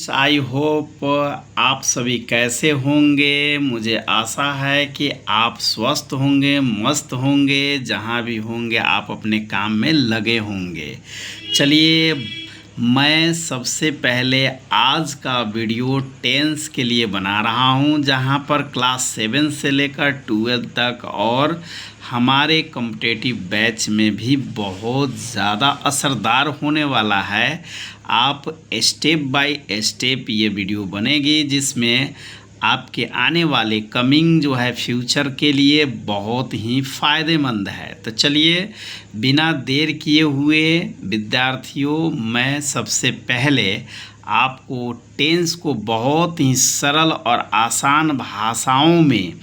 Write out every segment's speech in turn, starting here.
Friends, I hope आप सभी कैसे होंगे। मुझे आशा है कि आप स्वस्थ होंगे, मस्त होंगे, जहाँ भी होंगे आप अपने काम में लगे होंगे। चलिए, मैं सबसे पहले आज का वीडियो टेंस के लिए बना रहा हूँ, जहाँ पर क्लास 7 से लेकर 12 तक और हमारे कॉम्पिटिटिव बैच में भी बहुत ज़्यादा असरदार होने वाला है। आप स्टेप बाय स्टेप ये वीडियो बनेगी, जिसमें आपके आने वाले कमिंग जो है फ्यूचर के लिए बहुत ही फ़ायदेमंद है। तो चलिए, बिना देर किए हुए विद्यार्थियों, मैं सबसे पहले आपको टेंस को बहुत ही सरल और आसान भाषाओं में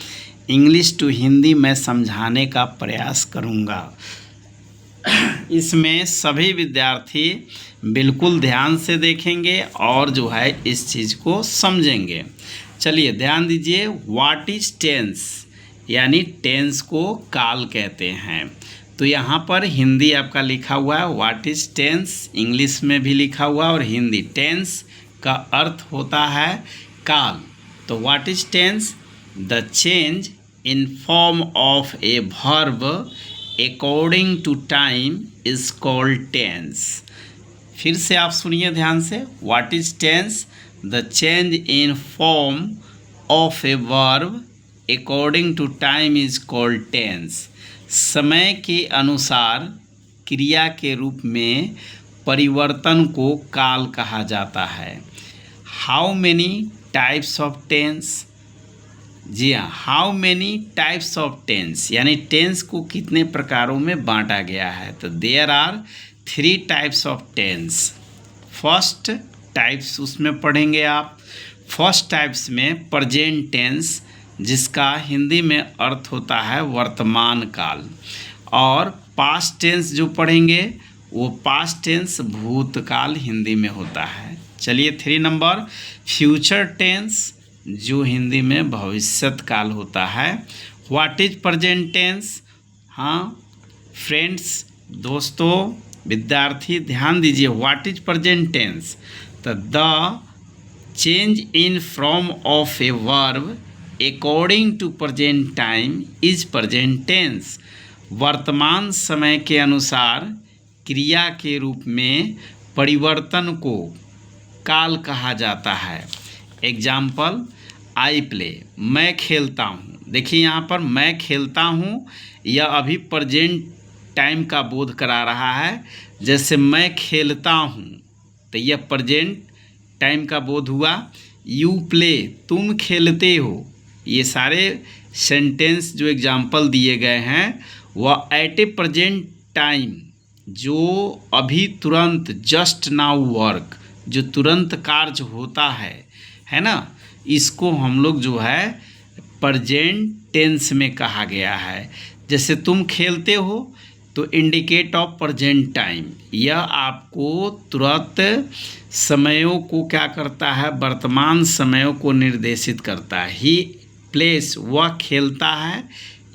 इंग्लिश टू हिंदी में समझाने का प्रयास करूँगा। इसमें सभी विद्यार्थी बिल्कुल ध्यान से देखेंगे और जो है इस चीज़ को समझेंगे। चलिए ध्यान दीजिए। व्हाट इज टेंस, यानी टेंस को काल कहते हैं। तो यहाँ पर हिंदी आपका लिखा हुआ है व्हाट इज टेंस, इंग्लिश में भी लिखा हुआ और हिंदी। टेंस का अर्थ होता है काल। तो what is tense, the change in form of a verb according to time is called tense. फिर से आप सुनिए ध्यान से। What is tense, the change in form of a verb according to time is called tense. समय के अनुसार क्रिया के रूप में परिवर्तन को काल कहा जाता है। How many types of tense, जी हाँ, how many types of tense, यानी टेंस को कितने प्रकारों में बांटा गया है। तो there are 3 types of tense. First types उसमें पढ़ेंगे आप। फर्स्ट टाइप्स में प्रेजेंट टेंस, जिसका हिंदी में अर्थ होता है वर्तमान काल, और पास्ट टेंस जो पढ़ेंगे वो पास्ट टेंस भूतकाल हिंदी में होता है। चलिए 3 नंबर फ्यूचर टेंस, जो हिंदी में भविष्यत काल होता है। व्हाट इज प्रेजेंट टेंस, हाँ फ्रेंड्स, दोस्तों, विद्यार्थी ध्यान दीजिए। व्हाट इज प्रेजेंट टेंस, तो the change in form of a verb according to present time is present tense. वर्तमान समय के अनुसार क्रिया के रूप में परिवर्तन को काल कहा जाता है। एग्जाम्पल, आई प्ले, मैं खेलता हूँ। देखिए यहाँ पर मैं खेलता हूँ, यह अभी प्रेजेंट टाइम का बोध करा रहा है। जैसे मैं खेलता हूँ, तो यह प्रेजेंट टाइम का बोध हुआ। यू प्ले, तुम खेलते हो। ये सारे सेंटेंस जो एग्जाम्पल दिए गए हैं वह एट ए प्रेजेंट टाइम, जो अभी तुरंत, जस्ट नाउ वर्क, जो तुरंत कार्य होता है ना, इसको हम लोग जो है प्रेजेंट टेंस में कहा गया है। जैसे तुम खेलते हो, तो इंडिकेट ऑफ प्रेजेंट टाइम, यह आपको तुरंत समयों को क्या करता है, वर्तमान समयों को निर्देशित करता है। ही प्लेस, वह खेलता है,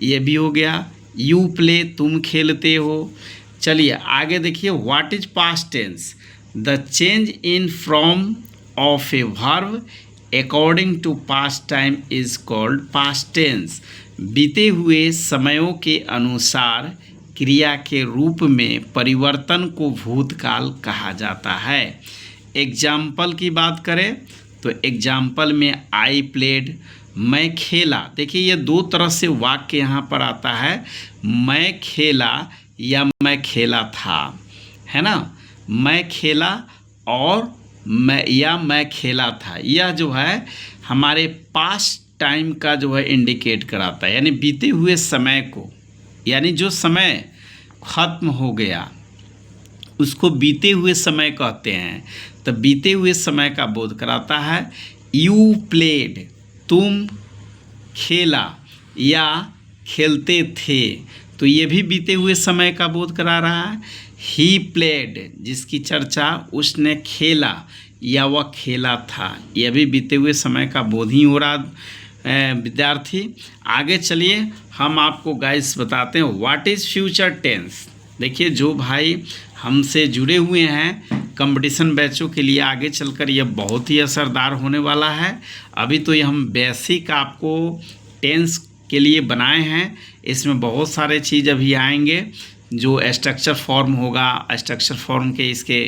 यह भी हो गया। यू प्ले, तुम खेलते हो। चलिए आगे देखिए। What is past tense, the change in form of a verb according to past time is called past tense. बीते हुए समयों के अनुसार क्रिया के रूप में परिवर्तन को भूतकाल कहा जाता है। एग्जाम्पल की बात करें तो एग्जाम्पल में आई प्लेड, मैं खेला। देखिए ये 2 तरह से वाक्य यहाँ पर आता है, मैं खेला या मैं खेला था, है ना। मैं खेला और मैं खेला था, यह जो है हमारे पास्ट टाइम का जो है इंडिकेट कराता है, यानी बीते हुए समय को, यानी जो समय खत्म हो गया उसको बीते हुए समय कहते हैं। तो बीते हुए समय का बोध कराता है। यू प्लेड, तुम खेला या खेलते थे, तो ये भी बीते हुए समय का बोध करा रहा है। ही प्लेड, जिसकी चर्चा, उसने खेला या वह खेला था, यह भी बीते हुए समय का बोध ही हो रहा। विद्यार्थी आगे चलिए, हम आपको गाइस बताते हैं व्हाट इज़ फ्यूचर टेंस। देखिए जो भाई हमसे जुड़े हुए हैं कंपटीशन बैचों के लिए आगे चलकर यह बहुत ही असरदार होने वाला है। अभी तो ये हम बेसिक आपको टेंस के लिए बनाए हैं, इसमें बहुत सारे चीज़ अभी आएंगे जो स्ट्रक्चर फॉर्म होगा, स्ट्रक्चर फॉर्म के इसके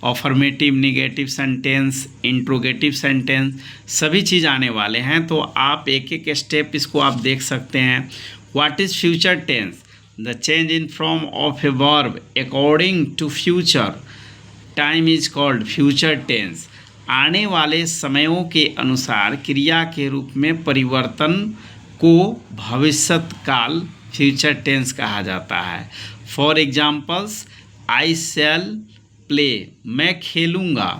affirmative, negative sentence, interrogative sentence सभी चीज़ आने वाले हैं। तो आप एक एक स्टेप इसको आप देख सकते हैं। What is future tense? The change in form of a verb according to future time is called future tense. आने वाले समयों के अनुसार क्रिया के रूप में परिवर्तन को भविष्यत काल फ्यूचर टेंस कहा जाता है। For examples, I shall play, मैं खेलूँगा,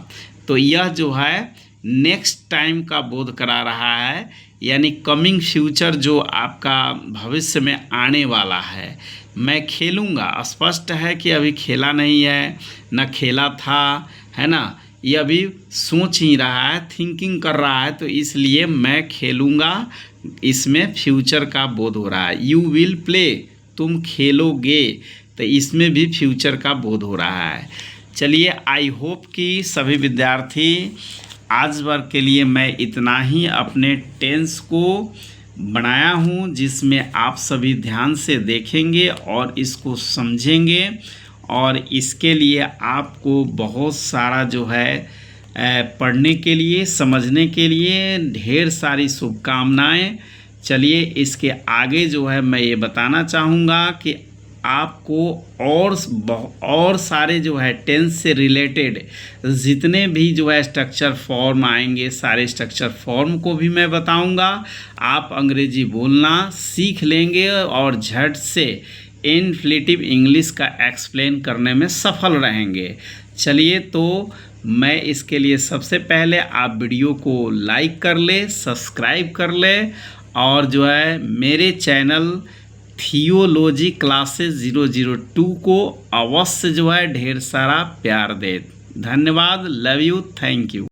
तो यह जो है नेक्स्ट टाइम का बोध करा रहा है, यानी कमिंग फ्यूचर जो आपका भविष्य में आने वाला है। मैं खेलूँगा स्पष्ट है कि अभी खेला नहीं है, न खेला था, है ना, ये अभी सोच ही रहा है, थिंकिंग कर रहा है, तो इसलिए मैं खेलूँगा, इसमें फ्यूचर का बोध हो रहा है। यू विल प्ले, तुम खेलोगे, तो इसमें भी फ्यूचर का बोध हो रहा है। चलिए, आई होप कि सभी विद्यार्थी आज वर्ग के लिए मैं इतना ही अपने टेंस को बनाया हूँ, जिसमें आप सभी ध्यान से देखेंगे और इसको समझेंगे, और इसके लिए आपको बहुत सारा जो है पढ़ने के लिए, समझने के लिए ढेर सारी शुभकामनाएं। चलिए, इसके आगे जो है मैं ये बताना चाहूँगा कि आपको और सारे जो है टेंस से रिलेटेड जितने भी जो है स्ट्रक्चर फॉर्म आएंगे, सारे स्ट्रक्चर फॉर्म को भी मैं बताऊंगा। आप अंग्रेजी बोलना सीख लेंगे और झट से इन्फ्लेटिव इंग्लिश का एक्सप्लेन करने में सफल रहेंगे। चलिए, तो मैं इसके लिए सबसे पहले आप वीडियो को लाइक कर ले, सब्सक्राइब कर ले, और जो है मेरे चैनल थियोलॉजी क्लासेस 002 को अवश्य जो है ढेर सारा प्यार दे। धन्यवाद, लव यू, थैंक यू।